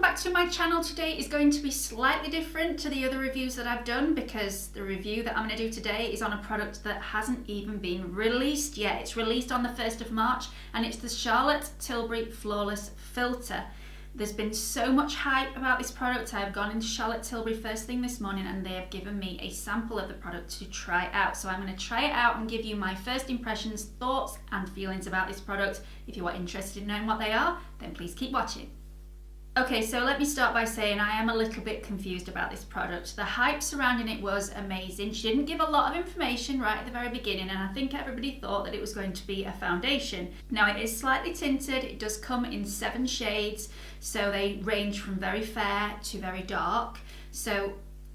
welcome back to my channel. Today is going to be slightly different to the other reviews that I've done because the review that I'm going to do today is on a product that hasn't even been released yet. It's released on the 1st of March and it's the Charlotte Tilbury Flawless Filter. There's been so much hype about this product. I've gone into Charlotte Tilbury first thing this morning and they have given me a sample of the product to try out. So I'm going to try it out and give you my first impressions, thoughts and feelings about this product. If you are interested in knowing what they are, then please keep watching. Okay, so let me start by saying I am a little bit confused about this product. The hype surrounding it was amazing. She didn't give a lot of information right at the very beginning and I think everybody thought that it was going to be a foundation. Now it is slightly tinted, it does come in 7 shades, so they range from very fair to very dark. So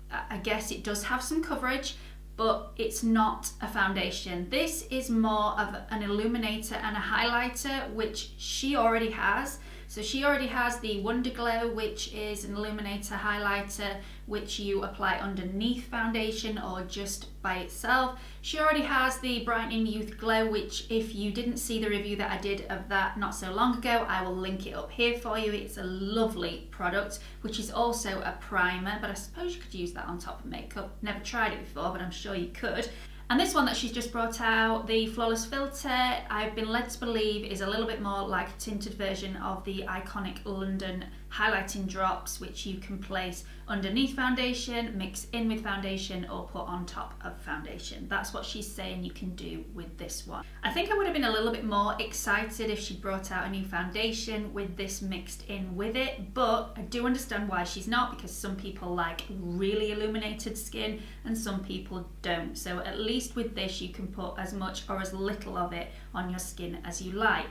I guess it does have some coverage, but it's not a foundation. This is more of an illuminator and a highlighter, which she already has. So she already has the Wonder Glow, which is an illuminator highlighter which you apply underneath foundation or just by itself. She already has the Brightening Youth Glow, which if you didn't see the review that I did of that not so long ago, I will link it up here for you. It's a lovely product, which is also a primer, but I suppose you could use that on top of makeup. Never tried it before, but I'm sure you could. And this one that she's just brought out, the Flawless Filter, I've been led to believe is a little bit more like a tinted version of the iconic London highlighting drops, which you can place underneath foundation, mix in with foundation or put on top of foundation. That's what she's saying you can do with this one. I think I would have been a little bit more excited if she brought out a new foundation with this mixed in with it, but I do understand why she's not, because some people like really illuminated skin and some people don't. So at least with this you can put as much or as little of it on your skin as you like.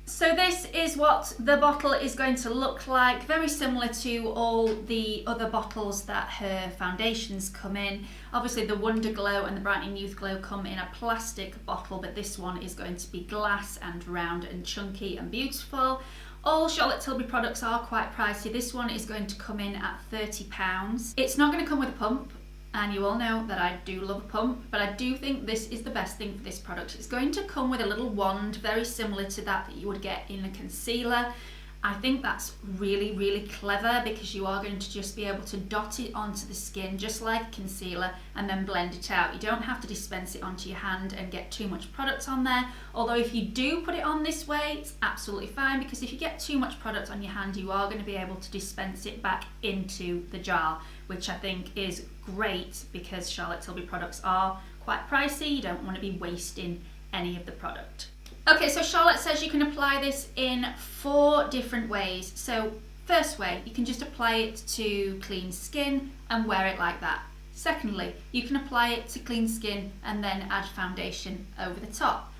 So this is what the bottle is going to look like, very similar to all the other bottles that her foundations come in. Obviously the Wonder Glow and the Brightening Youth Glow come in a plastic bottle, but this one is going to be glass and round and chunky and beautiful. All Charlotte Tilbury products are quite pricey. This one is going to come in at £30. It's not going to come with a pump. And you all know that I do love a pump, but I do think this is the best thing for this product. It's going to come with a little wand, very similar to that you would get in a concealer. I think that's really, really clever because you are going to just be able to dot it onto the skin just like concealer and then blend it out. You don't have to dispense it onto your hand and get too much product on there. Although if you do put it on this way, it's absolutely fine, because if you get too much product on your hand, you are going to be able to dispense it back into the jar, which I think is great because Charlotte Tilbury products are quite pricey. You don't want to be wasting any of the product. Okay, so Charlotte says you can apply this in 4 different ways. So first way, you can just apply it to clean skin and wear it like that. Secondly, you can apply it to clean skin and then add foundation over the top.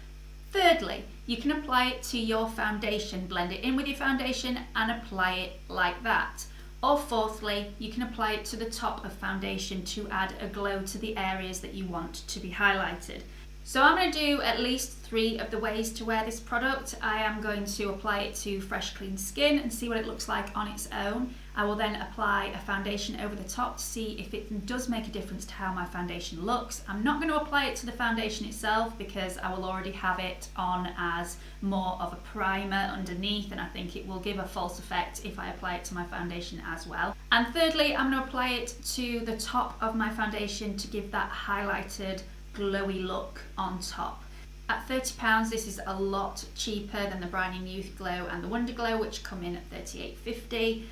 Thirdly, you can apply it to your foundation, blend it in with your foundation and apply it like that. Or fourthly, you can apply it to the top of foundation to add a glow to the areas that you want to be highlighted. So I'm going to do at least 3 of the ways to wear this product. I am going to apply it to fresh clean skin and see what it looks like on its own. I will then apply a foundation over the top to see if it does make a difference to how my foundation looks. I'm not going to apply it to the foundation itself because I will already have it on as more of a primer underneath, and I think it will give a false effect if I apply it to my foundation as well. And thirdly, I'm going to apply it to the top of my foundation to give that highlighted glowy look on top. At £30, this is a lot cheaper than the Brightening Youth Glow and the Wonder Glow, which come in at £38.50.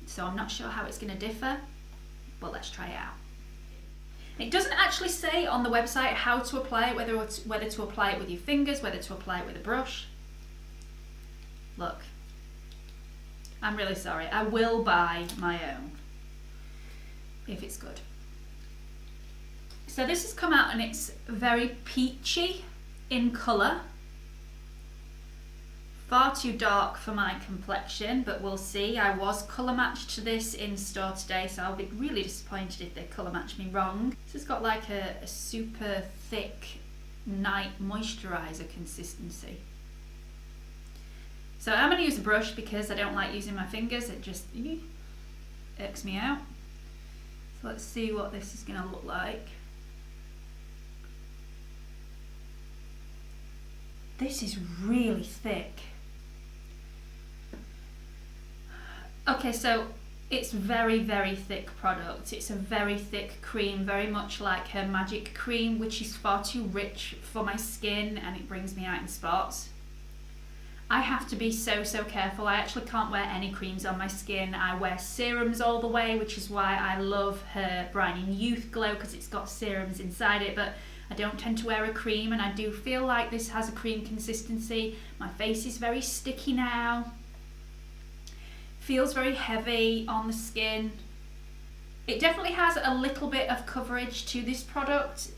So I'm not sure how it's going to differ, but let's try it out. It doesn't actually say on the website how to apply it, whether to apply it with your fingers, whether to apply it with a brush. Look, I'm really sorry. I will buy my own if it's good. So this has come out and it's very peachy in colour. Far too dark for my complexion, but we'll see. I was colour matched to this in store today, so I'll be really disappointed if they colour match me wrong. This has got like a super thick night moisturiser consistency. So I'm going to use a brush because I don't like using my fingers. It just irks me out. So let's see what this is going to look like. This is really thick. Okay, so it's very, very thick product. It's a very thick cream, very much like her Magic Cream, which is far too rich for my skin and it brings me out in spots. I have to be so careful. I actually can't wear any creams on my skin. I wear serums all the way, which is why I love her Brightening Youth Glow, because it's got serums inside it, but I don't tend to wear a cream, and I do feel like this has a cream consistency. My face is very sticky now. Feels very heavy on the skin. It definitely has a little bit of coverage to this product.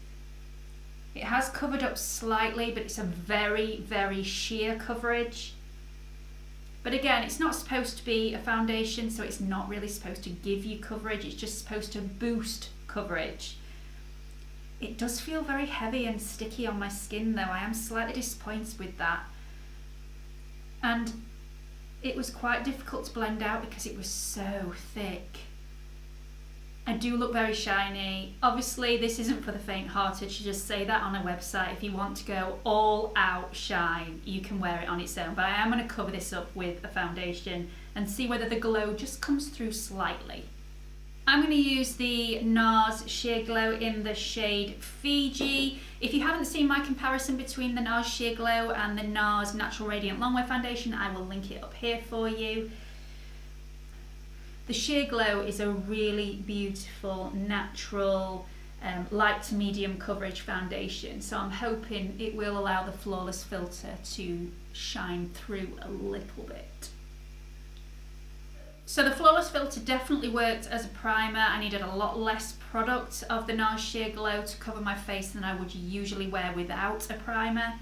It has covered up slightly, but it's a very, very sheer coverage. But again, it's not supposed to be a foundation, so it's not really supposed to give you coverage. It's just supposed to boost coverage. It does feel very heavy and sticky on my skin though. I am slightly disappointed with that. And it was quite difficult to blend out because it was so thick. I do look very shiny. Obviously, this isn't for the faint-hearted. You just say that on a website. If you want to go all out shine, you can wear it on its own. But I am going to cover this up with a foundation and see whether the glow just comes through slightly. I'm going to use the Nars Sheer Glow in the shade Fiji. If you haven't seen my comparison between the Nars Sheer Glow and the Nars Natural Radiant Longwear Foundation, I will link it up here for you. The Sheer Glow is a really beautiful, natural, light to medium coverage foundation. So I'm hoping it will allow the Flawless filter to shine through a little bit. So the Flawless filter definitely worked as a primer. I needed a lot less product of the Nars Sheer Glow to cover my face than I would usually wear without a primer.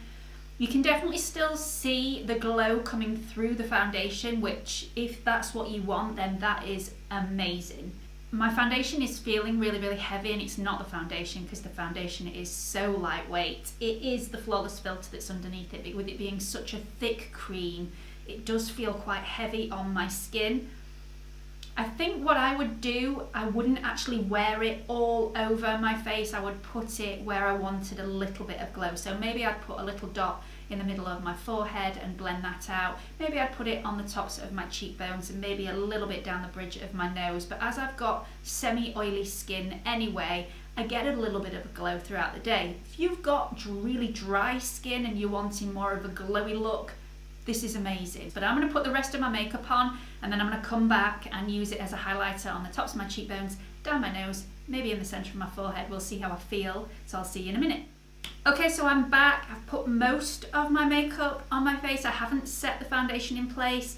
You can definitely still see the glow coming through the foundation, which if that's what you want, then that is amazing. My foundation is feeling really, really heavy, and it's not the foundation because the foundation is so lightweight. It is the Flawless filter that's underneath it, but with it being such a thick cream, it does feel quite heavy on my skin. I think what I would do, I wouldn't actually wear it all over my face. I would put it where I wanted a little bit of glow. So maybe I'd put a little dot in the middle of my forehead and blend that out. Maybe I'd put it on the tops of my cheekbones and maybe a little bit down the bridge of my nose. But as I've got semi-oily skin anyway, I get a little bit of a glow throughout the day. If you've got really dry skin and you're wanting more of a glowy look, this is amazing. But I'm going to put the rest of my makeup on, and then I'm going to come back and use it as a highlighter on the tops of my cheekbones, down my nose, maybe in the centre of my forehead. We'll see how I feel, so I'll see you in a minute. Okay, so I'm back. I've put most of my makeup on my face. I haven't set the foundation in place.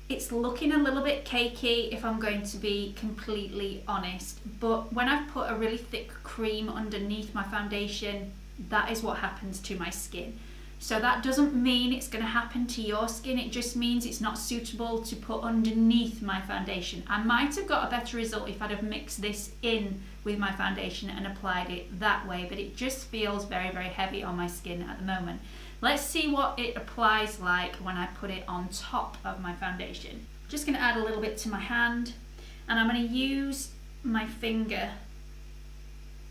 It's looking a little bit cakey if I'm going to be completely honest, but when I've put a really thick cream underneath my foundation, that is what happens to my skin. So that doesn't mean it's going to happen to your skin, it just means it's not suitable to put underneath my foundation. I might have got a better result if I'd have mixed this in with my foundation and applied it that way, but it just feels very, very heavy on my skin at the moment. Let's see what it applies like when I put it on top of my foundation. I'm just going to add a little bit to my hand, and I'm going to use my finger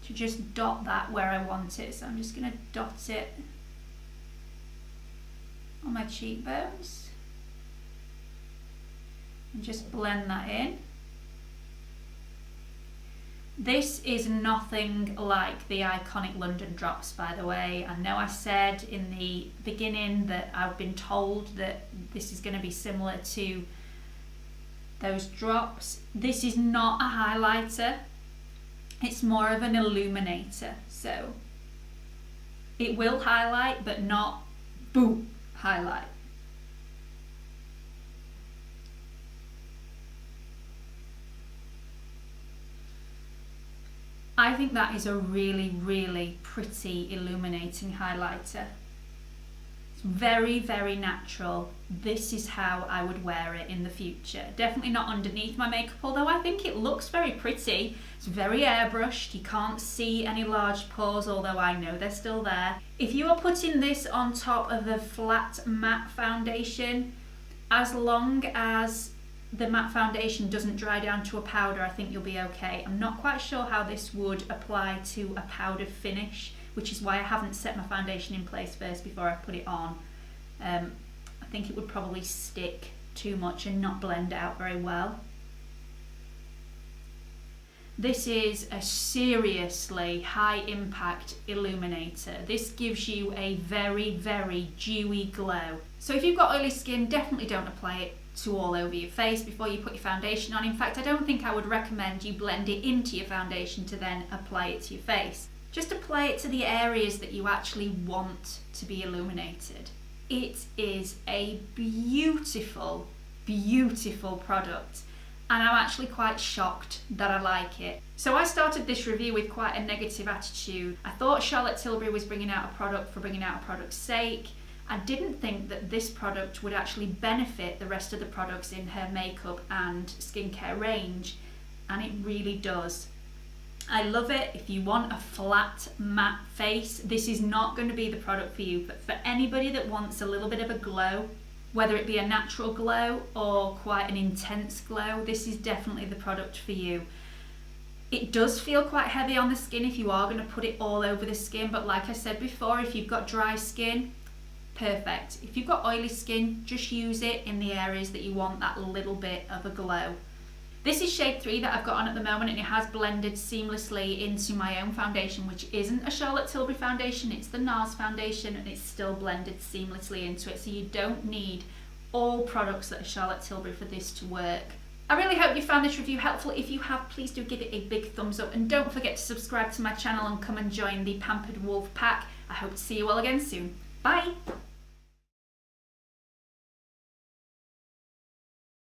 to just dot that where I want it. So I'm just going to dot it on my cheekbones and just blend that in. This is nothing like the iconic London drops, by the way. I know I said in the beginning that I've been told that this is going to be similar to those drops. This is not a highlighter, it's more of an illuminator. So it will highlight, but not boom highlight. I think that is a really, really pretty illuminating highlighter. It's very, very natural. This is how I would wear it in the future. Definitely not underneath my makeup, although I think it looks very pretty. It's very airbrushed. You can't see any large pores, although I know they're still there. If you are putting this on top of the flat matte foundation, as long as the matte foundation doesn't dry down to a powder, I think you'll be okay. I'm not quite sure how this would apply to a powder finish, which is why I haven't set my foundation in place first before I put it on. I think it would probably stick too much and not blend out very well. This is a seriously high impact illuminator. This gives you a very, very dewy glow. So if you've got oily skin, definitely don't apply it to all over your face before you put your foundation on. In fact, I don't think I would recommend you blend it into your foundation to then apply it to your face. Just apply it to the areas that you actually want to be illuminated. It is a beautiful, beautiful product. And I'm actually quite shocked that I like it. So I started this review with quite a negative attitude. I thought Charlotte Tilbury was bringing out a product for bringing out a product's sake. I didn't think that this product would actually benefit the rest of the products in her makeup and skincare range, and it really does. I love it. If you want a flat, matte face, this is not going to be the product for you. But for anybody that wants a little bit of a glow, whether it be a natural glow or quite an intense glow, this is definitely the product for you. It does feel quite heavy on the skin if you are going to put it all over the skin, but like I said before, if you've got dry skin, perfect. If you've got oily skin, just use it in the areas that you want that little bit of a glow. This is shade 3 that I've got on at the moment, and it has blended seamlessly into my own foundation, which isn't a Charlotte Tilbury foundation, it's the Nars foundation, and it's still blended seamlessly into it, so you don't need all products that are Charlotte Tilbury for this to work. I really hope you found this review helpful. If you have, please do give it a big thumbs up, and don't forget to subscribe to my channel and come and join the Pampered Wolf Pack. I hope to see you all again soon. Bye!